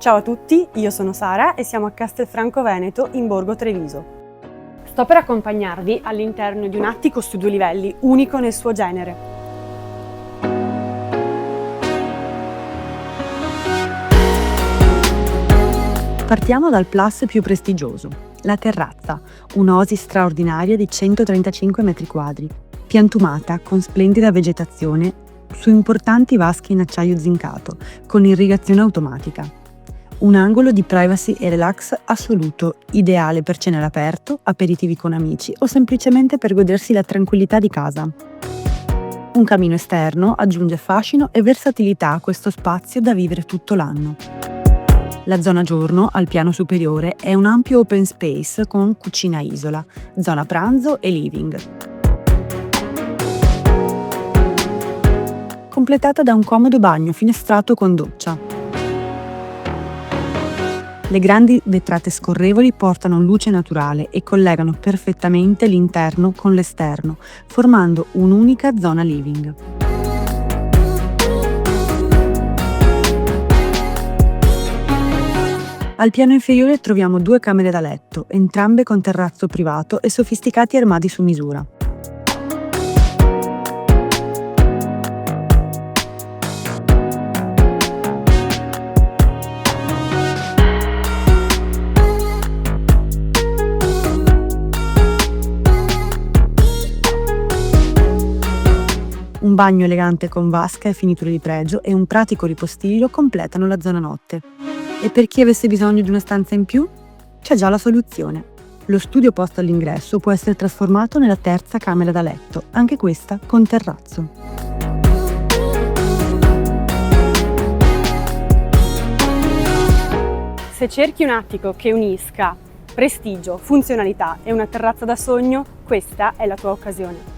Ciao a tutti, io sono Sara e siamo a Castelfranco Veneto in Borgo Treviso. Sto per accompagnarvi all'interno di un attico su 2 livelli, unico nel suo genere. Partiamo dal plus più prestigioso, la terrazza, un'oasi straordinaria di 135 metri quadri, piantumata con splendida vegetazione su importanti vasche in acciaio zincato, con irrigazione automatica. Un angolo di privacy e relax assoluto, ideale per cene all'aperto, aperitivi con amici o semplicemente per godersi la tranquillità di casa. Un camino esterno aggiunge fascino e versatilità a questo spazio da vivere tutto l'anno. La zona giorno, al piano superiore, è un ampio open space con cucina isola, zona pranzo e living. Completata da un comodo bagno finestrato con doccia. Le grandi vetrate scorrevoli portano luce naturale e collegano perfettamente l'interno con l'esterno, formando un'unica zona living. Al piano inferiore troviamo 2 camere da letto, entrambe con terrazzo privato e sofisticati armadi su misura. Un bagno elegante con vasca e finiture di pregio e un pratico ripostiglio completano la zona notte. E per chi avesse bisogno di una stanza in più, c'è già la soluzione. Lo studio posto all'ingresso può essere trasformato nella terza camera da letto, anche questa con terrazzo. Se cerchi un attico che unisca prestigio, funzionalità e una terrazza da sogno, questa è la tua occasione.